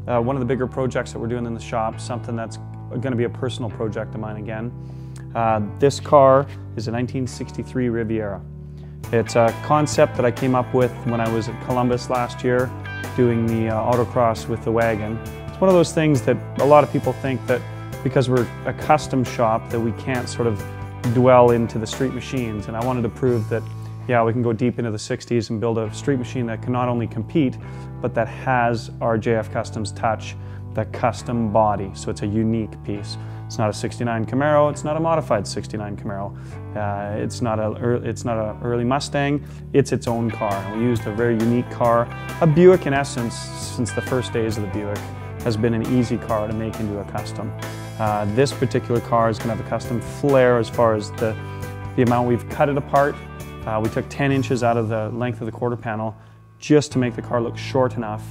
one of the bigger projects that we're doing in the shop, something that's going to be a personal project of mine again. This car is a 1963 Riviera. It's a concept that I came up with when I was at Columbus last year doing the autocross with the wagon. It's one of those things that a lot of people think that because we're a custom shop that we can't sort of dwell into the street machines, and I wanted to prove that yeah, we can go deep into the 60s and build a street machine that can not only compete but that has our JF Customs touch, that custom body, so it's a unique piece. It's not a 69 Camaro, it's not a modified 69 Camaro, it's not an early Mustang, it's its own car. We used a very unique car. A Buick in essence, since the first days of the Buick, has been an easy car to make into a custom. This particular car is going to have a custom flair as far as the amount we've cut it apart. We took 10 inches out of the length of the quarter panel just to make the car look short enough.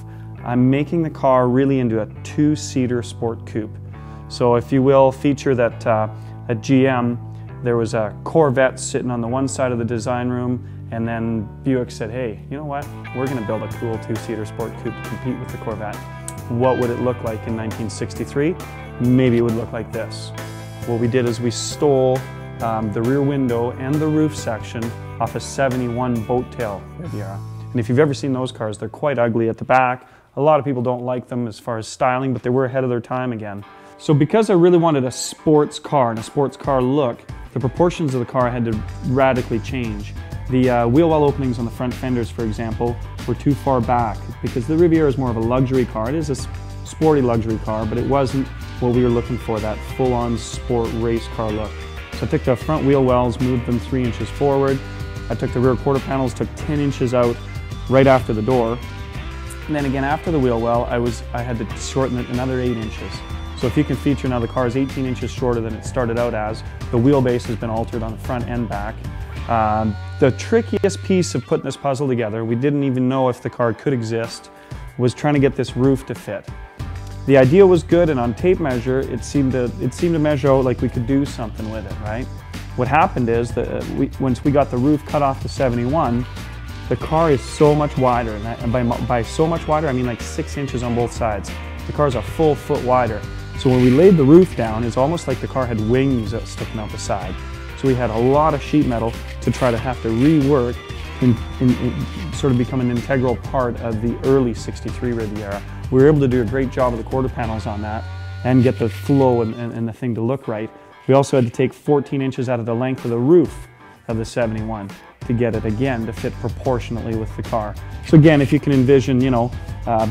I'm making the car really into a two-seater sport coupe. So if you will, feature that at GM, there was a Corvette sitting on the one side of the design room, and then Buick said, hey, you know what? We're going to build a cool two-seater sport coupe to compete with the Corvette. What would it look like in 1963? Maybe it would look like this. What we did is we stole the rear window and the roof section off a 71 boat tail Riviera. And if you've ever seen those cars, they're quite ugly at the back. A lot of people don't like them as far as styling, but they were ahead of their time again. So because I really wanted a sports car and a sports car look, the proportions of the car had to radically change. The wheel well openings on the front fenders, for example, were too far back because the Riviera is more of a luxury car. It is a sporty luxury car, but it wasn't what we were looking for, that full-on sport race car look. So I took the front wheel wells, moved them 3 inches forward. I took the rear quarter panels, took 10 inches out right after the door. And then again, after the wheel well, I had to shorten it another 8 inches. So if you can feature now, the car is 18 inches shorter than it started out as. The wheelbase has been altered on the front and back. The trickiest piece of putting this puzzle together, we didn't even know if the car could exist, was trying to get this roof to fit. The idea was good, and on tape measure, it seemed to measure out like we could do something with it, right? What happened is that once we got the roof cut off the 71, the car is so much wider, and by so much wider, I mean like 6 inches on both sides. The car's a full foot wider. So when we laid the roof down, it's almost like the car had wings sticking out the side. So we had a lot of sheet metal to try to have to rework and sort of become an integral part of the early 63 Riviera. We were able to do a great job of the quarter panels on that and get the flow and the thing to look right. We also had to take 14 inches out of the length of the roof of the 71 to get it again to fit proportionately with the car. So again, if you can envision, you know,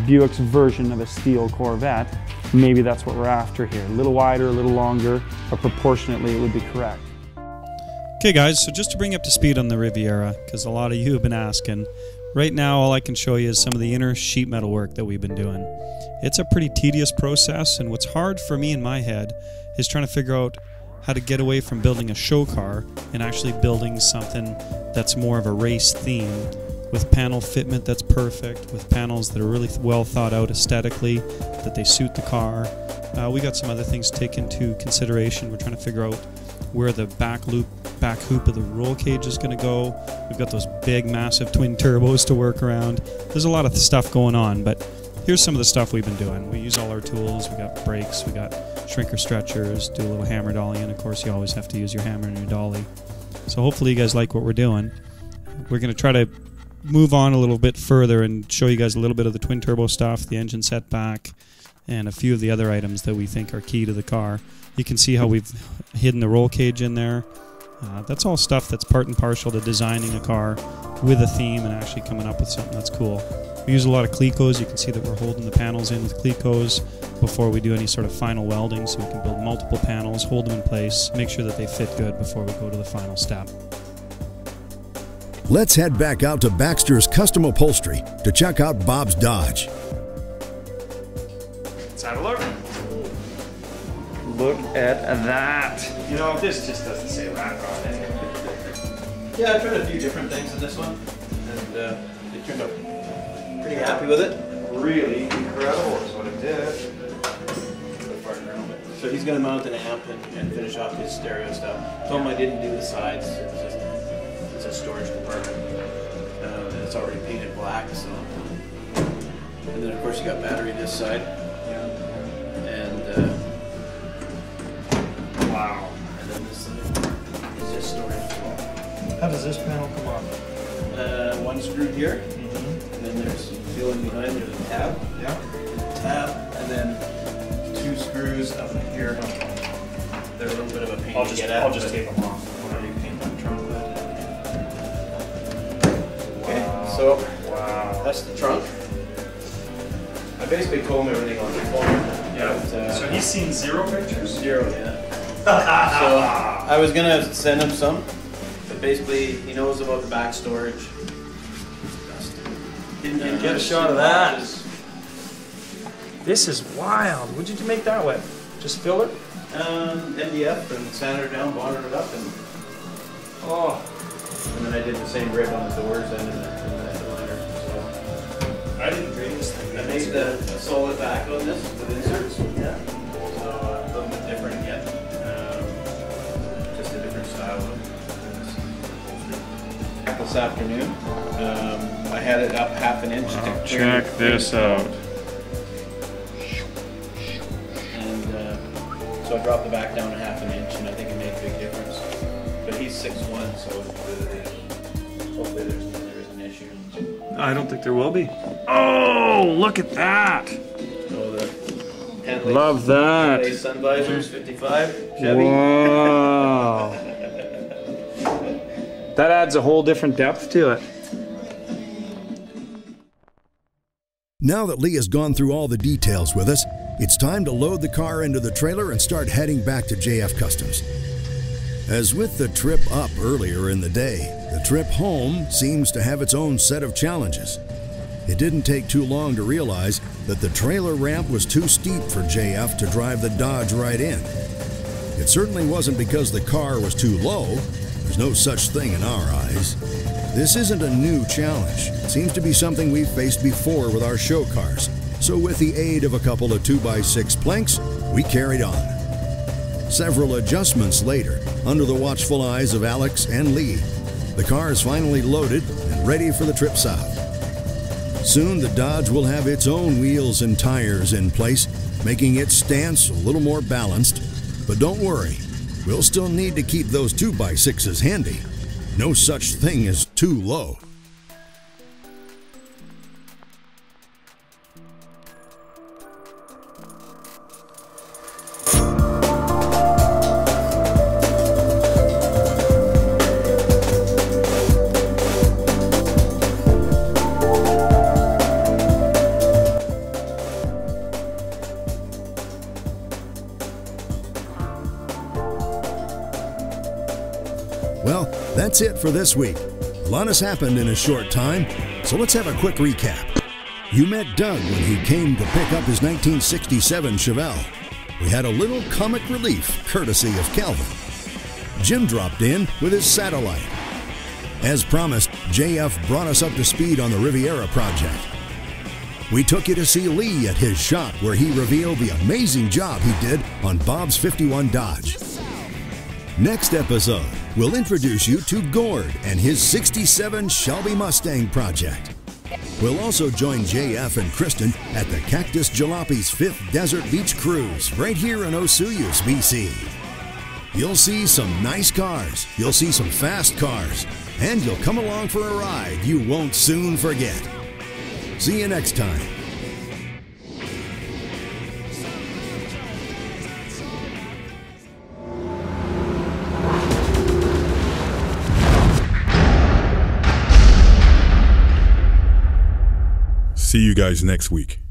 Buick's version of a steel Corvette, maybe that's what we're after here. A little wider, a little longer, but proportionately it would be correct. Okay guys, so just to bring you up to speed on the Riviera, because a lot of you have been asking, right now all I can show you is some of the inner sheet metal work that we've been doing. It's a pretty tedious process, and what's hard for me in my head is trying to figure out how to get away from building a show car and actually building something that's more of a race theme, with panel fitment that's perfect, with panels that are really well thought out aesthetically, that they suit the car. We got some other things to take into consideration. We're trying to figure out where the back hoop of the roll cage is going to go. We've got those big massive twin turbos to work around. There's a lot of stuff going on, but here's some of the stuff we've been doing. We use all our tools. We got brakes, we got shrinker stretchers, do a little hammer dolly, and of course you always have to use your hammer and your dolly. So hopefully you guys like what we're doing. We're going to try to move on a little bit further and show you guys a little bit of the twin turbo stuff, the engine setback, and a few of the other items that we think are key to the car. You can see how we've hidden the roll cage in there. That's all stuff that's part and parcel to designing a car with a theme and actually coming up with something that's cool. We use a lot of clecos. You can see that we're holding the panels in with clecos before we do any sort of final welding, so we can build multiple panels, hold them in place, make sure that they fit good before we go to the final step. Let's head back out to Baxter's Custom Upholstery to check out Bob's Dodge. Let's have a look. Look at that. You know, this just doesn't say rat on it. Yeah, I tried a few different things in this one, and they turned out pretty happy with it. Really incredible is what it did. So he's going to mount an amp and finish off his stereo stuff. Told him I didn't do the sides. It's a storage compartment. And it's already painted black, so. And then of course you got battery this side. And Wow. and then this is just storage as well. How does this panel come off? One screw here, and then there's feeling behind. There's a tab. Yeah. Tab, and then 2 screws up here. They're a little bit of a pain to get at. I'll just tape them off. Whenever you paint that trunk. Okay, so that's the trunk. I basically told him everything on the phone. Yeah. So he's seen 0 pictures? 0, yeah. So I was gonna send him some, but basically he knows about the back storage. Didn't get a shot of that. This is wild. What did you make that with? Just filler? MDF and sanded it down, bonded it up, and and then I did the same rib on the doors and in the headliner. So I didn't dream this thing. I made the solid back on this with inserts. Yeah. So a little bit different again. Just a different style of this afternoon. I had it up 1/2 inch. Oh, check this out. So I dropped the back down 1/2 inch, and I think it made a big difference. But he's 6'1", so hopefully there isn't an issue. I don't think there will be. Oh, look at that! So the Henley, Love that. Henley sun visors, 55 Chevy. Wow. That adds a whole different depth to it. Now that Lee has gone through all the details with us, it's time to load the car into the trailer and start heading back to JF Customs. As with the trip up earlier in the day, the trip home seems to have its own set of challenges. It didn't take too long to realize that the trailer ramp was too steep for JF to drive the Dodge right in. It certainly wasn't because the car was too low. There's no such thing in our eyes. This isn't a new challenge. It seems to be something we've faced before with our show cars. So with the aid of a couple of 2x6 planks, we carried on. Several adjustments later, under the watchful eyes of Alex and Lee, the car is finally loaded and ready for the trip south. Soon the Dodge will have its own wheels and tires in place, making its stance a little more balanced. But don't worry, we'll still need to keep those 2x6s handy. No such thing as too low. Well, that's it for this week. A lot has happened in a short time, so let's have a quick recap. You met Doug when he came to pick up his 1967 Chevelle. We had a little comic relief courtesy of Calvin. Jim dropped in with his satellite. As promised, JF brought us up to speed on the Riviera project. We took you to see Lee at his shop where he revealed the amazing job he did on Bob's 51 Dodge. Next episode, we'll introduce you to Gord and his 67 Shelby Mustang project. We'll also join JF and Kristen at the Cactus Jalape's 5th Desert Beach Cruise right here in Osuyus, BC. You'll see some nice cars, you'll see some fast cars, and you'll come along for a ride you won't soon forget. See you next time. See you guys next week.